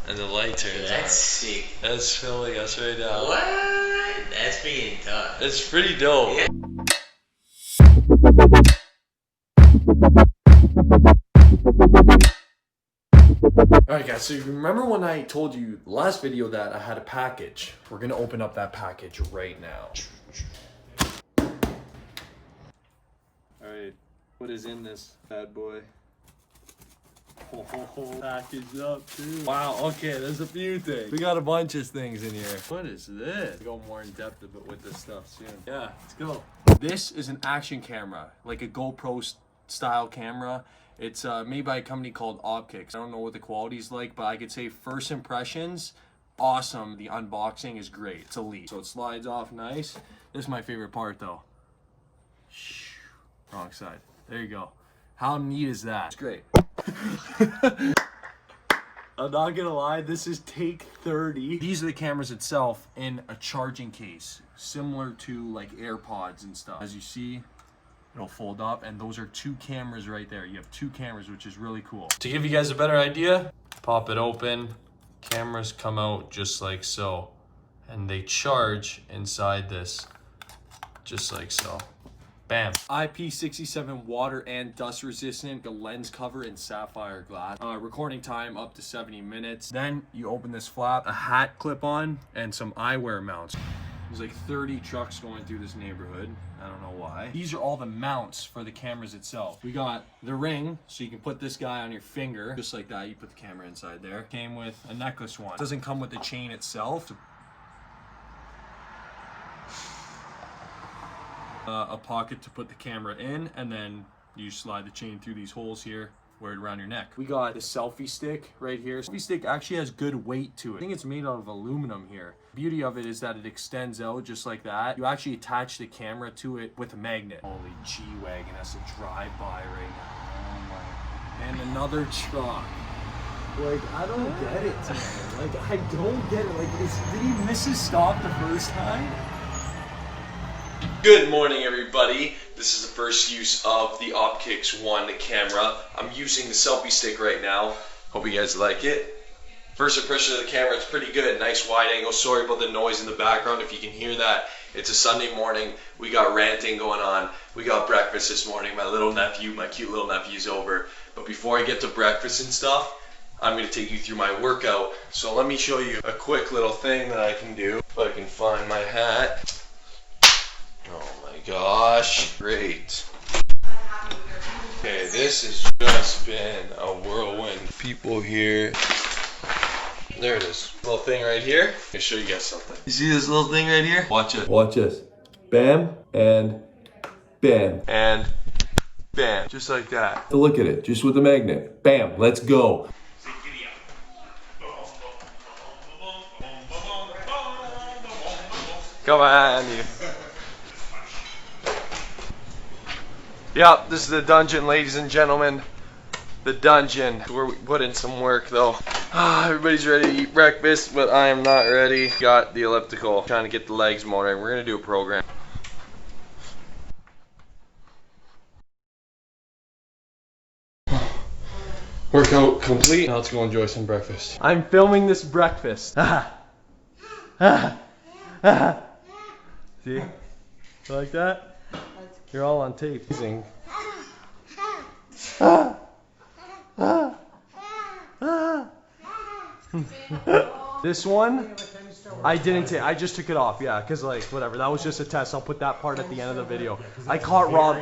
and the light turns on. That's sick. That's filming us right now. What? That's being tough. It's pretty dope. Yeah. Alright guys, so you remember when I told you last video that I had a package? We're gonna open up that package right now. Alright, what is in this bad boy? Oh, packaged up too. Wow, okay, there's a few things. We got a bunch of things in here. What is this? We'll go more in depth a bit with this stuff soon. Yeah, let's go. This is an action camera, like a GoPro style camera. It's made by a company called Opkix. I don't know what the quality's like, but I could say first impressions, awesome. The unboxing is great. It's elite. So it slides off nice. This is my favorite part though. Wrong side. There you go. How neat is that? It's great. I'm not gonna lie, this is take 30. These are the cameras itself in a charging case, similar to like AirPods and stuff. As you see, it'll fold up, and those are two cameras right there. You have two cameras, which is really cool. To give you guys a better idea, pop it open, cameras come out just like so, and they charge inside this, just like so. Bam. IP67 water and dust resistant, the lens cover in sapphire glass. Recording time up to 70 minutes. Then you open this flap, a hat clip on, and some eyewear mounts. There's like 30 trucks going through this neighborhood. I don't know why. These are all the mounts for the cameras itself. We got the ring, so you can put this guy on your finger. Just like that, you put the camera inside there. Came with a necklace one. Doesn't come with the chain itself. A pocket to put the camera in, and then you slide the chain through these holes here, wear it around your neck. We got the selfie stick right here. Selfie stick actually has good weight to it. I think it's made out of aluminum here. The beauty of it is that it extends out just like that. You actually attach the camera to it with a magnet. Holy G-Wagon has to drive by right now. Oh my. And another truck. Like, I don't get it, man. Like, I don't get it. Like, did he miss his stop the first time? Good morning, everybody. This is the first use of the Opkix One camera. I'm using the selfie stick right now. Hope you guys like it. First impression of the camera, it's pretty good. Nice wide angle. Sorry about the noise in the background if you can hear that. It's a Sunday morning. We got ranting going on. We got breakfast this morning. My little nephew, my cute little nephew's over. But before I get to breakfast and stuff, I'm going to take you through my workout. So let me show you a quick little thing that I can do. If I can find my hat. Oh my gosh, great. Okay, this has just been a whirlwind. People here. There it is. Little thing right here. Let me show you guys something. You see this little thing right here? Watch it. Watch this. Bam and bam. And bam. Just like that. Look at it, just with the magnet. Bam, let's go. Come on, you. Yep, this is the dungeon, ladies and gentlemen. The dungeon. Where we put in some work, though. Everybody's ready to eat breakfast, but I am not ready. Got the elliptical. Trying to get the legs motoring. We're going to do a program. Workout complete. Now let's go enjoy some breakfast. I'm filming this breakfast. See? Like that? You're all on tape. This one, I didn't take. I just took it off. Yeah, because like whatever. That was just a test. I'll put that part at the end of the video. I caught Rob.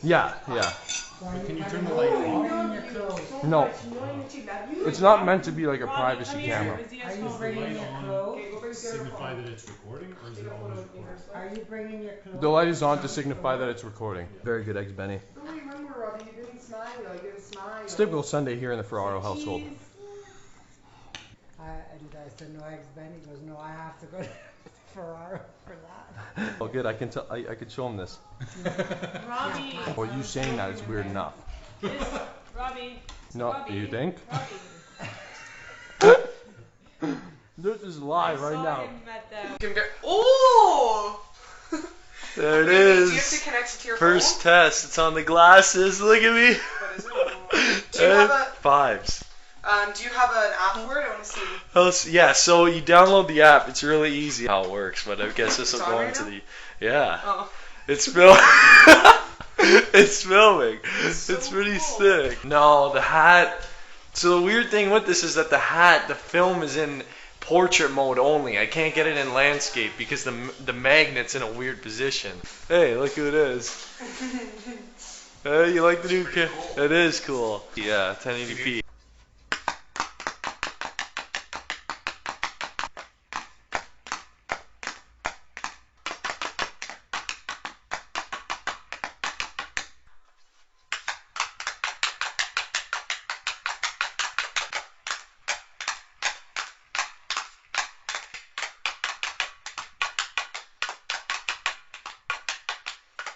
Yeah, yeah. But can you turn the light off? No. It's not meant to be like a privacy camera. Are you bringing your clothes? Signify that it's recording, or is it always recording? Are you bringing your clothes? The light is on to signify that it's recording. Very good eggs, Benny. Oh, remember, Robbie, you didn't smile. You didn't smile. It's typical Sunday here in the Ferraro household. I said no eggs, Benny. He goes, no, I have to go to Ferraro for that. Oh, good. I can tell. I could show him this. Robbie. Well, you saying that is weird enough. Robbie. No, Robbie. do you think? Robbie. This is live right now. Oh! There it Do you have is. to connect it to your First phone? test. It's on the glasses. Look at me. What is it? Do you have a... Fives. Do you have an app for it? I want to see. Yeah, so you download the app. It's really easy how it works, but I guess this will It's on go right into now? the... Yeah. Oh. It's filming. It's filming. So It's pretty cool. sick. No, the hat... So the weird thing with this is that the hat, the film is in portrait mode only. I can't get it in landscape because the magnet's in a weird position. Hey, look who it is. Hey, you like the new camera? It is cool. Yeah, 1080p.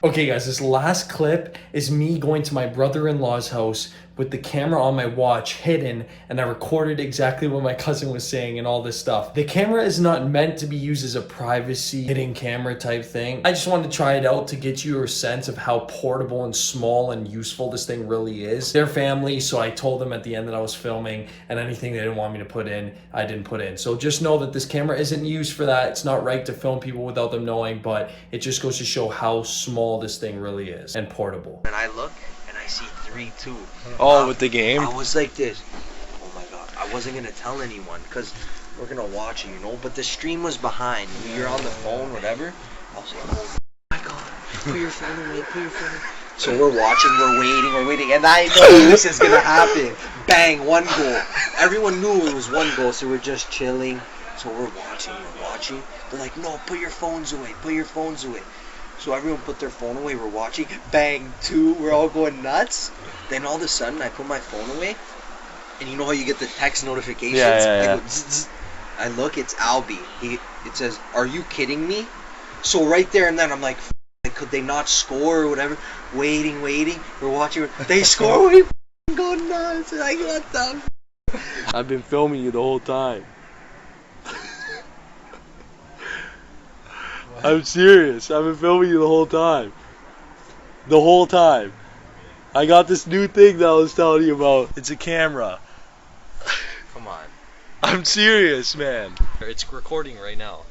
Okay guys, this last clip is me going to my brother-in-law's house with the camera on my watch hidden, and I recorded exactly what my cousin was saying and all this stuff. The camera is not meant to be used as a privacy hidden camera type thing. I just wanted to try it out to get you a sense of how portable and small and useful this thing really is. They're family, so I told them at the end that I was filming, and anything they didn't want me to put in, I didn't put in. So just know that this camera isn't used for that. It's not right to film people without them knowing, but it just goes to show how small this thing really is and portable. And I look and I see 3-2. Oh, with the game? I was like this. Oh my god. I wasn't gonna tell anyone because we're gonna watch it, you know. But the stream was behind. You're on the phone, whatever. I was like, oh my god. Put your phone away. Put your phone away. So we're watching. We're waiting, and I know this is gonna happen. Bang! 1 goal. Everyone knew it was 1 goal, so we're just chilling. So we're watching. They're like, no, put your phones away. Put your phones away. So everyone put their phone away, we're watching, bang, 2, we're all going nuts. Then all of a sudden, I put my phone away, and you know how you get the text notifications? Yeah. I go, zzz, zzz. I look, it's Albie. It says, are you kidding me? So right there and then, I'm like, could they not score or whatever? Waiting, we're watching, they score, we go nuts, like, what the I've been filming you the whole time. I'm serious. I've been filming you the whole time. The whole time. I got this new thing that I was telling you about. It's a camera. Come on. I'm serious, man. It's recording right now.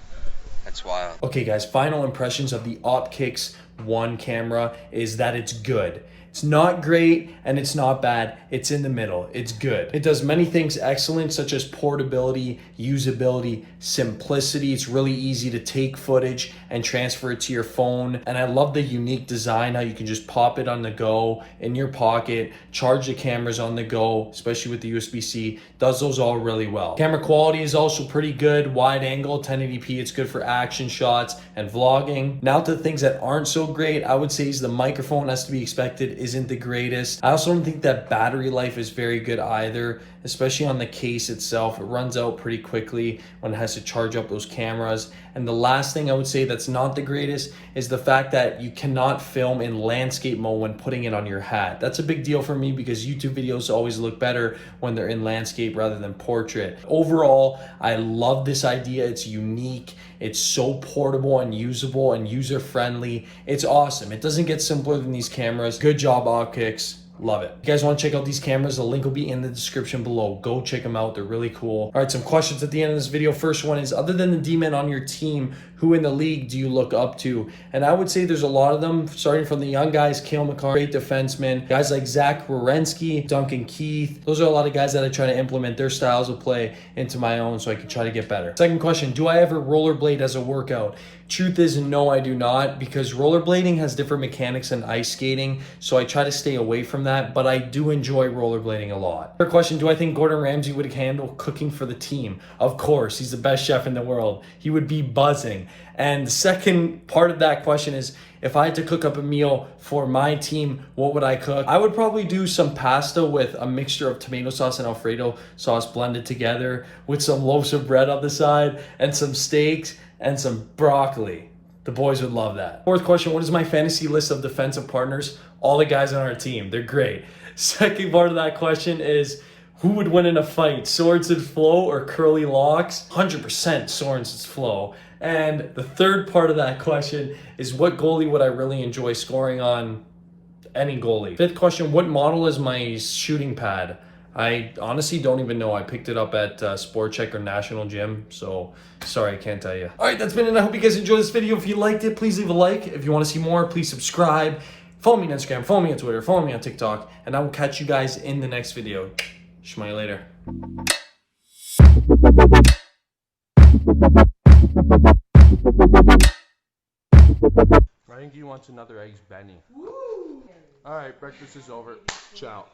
That's wild. Okay guys, final impressions of the Opkix One camera is that it's good. It's not great and it's not bad. It's in the middle. It's good. It does many things excellent, such as portability, usability, simplicity. It's really easy to take footage and transfer it to your phone. And I love the unique design, how you can just pop it on the go in your pocket, charge the cameras on the go, especially with the USB-C. Does those all really well. Camera quality is also pretty good. Wide angle, 1080p. It's good for action shots and vlogging. Now to the things that aren't so great, I would say is the microphone, as to be expected, isn't the greatest. I also don't think that battery life is very good either, especially on the case itself. It runs out pretty quickly when it has to charge up those cameras. And the last thing I would say that's not the greatest is the fact that you cannot film in landscape mode when putting it on your hat. That's a big deal for me because YouTube videos always look better when they're in landscape rather than portrait. Overall, I love this idea. It's unique. It's so portable and usable and user-friendly. It's awesome. It doesn't get simpler than these cameras. Good job, Opkix. Love it. If you guys want to check out these cameras, the link will be in the description below. Go check them out. They're really cool. All right, some questions at the end of this video. First one is, other than the D-men on your team, who in the league do you look up to? And I would say there's a lot of them, starting from the young guys, Cale McCarr, great defenseman, guys like Zach Werenski, Duncan Keith. Those are a lot of guys that I try to implement their styles of play into my own so I can try to get better. Second question, do I ever rollerblade as a workout? Truth is, no, I do not, because rollerblading has different mechanics than ice skating, so I try to stay away from that, but I do enjoy rollerblading a lot. Third question, do I think Gordon Ramsay would handle cooking for the team? Of course, he's the best chef in the world. He would be buzzing. And the second part of that question is, if I had to cook up a meal for my team, what would I cook? I would probably do some pasta with a mixture of tomato sauce and Alfredo sauce blended together with some loaves of bread on the side and some steaks and some broccoli. The boys would love that. Fourth question, what is my fantasy list of defensive partners? All the guys on our team, they're great. Second part of that question is, who would win in a fight, Sorensen Flo or Curly Locks? 100% Sorensen's Flo. And the third part of that question is, what goalie would I really enjoy scoring on? Any goalie. Fifth question, what model is my shooting pad? I honestly don't even know. I picked it up at Sport Check or National Gym, so sorry, I can't tell you. All right, that's been it. I hope you guys enjoyed this video. If you liked it, please leave a like. If you want to see more, please subscribe. Follow me on Instagram, follow me on Twitter, follow me on TikTok, and I will catch you guys in the next video. Shmai later. Frankie wants another eggs Benny. All right, breakfast is over. Ciao.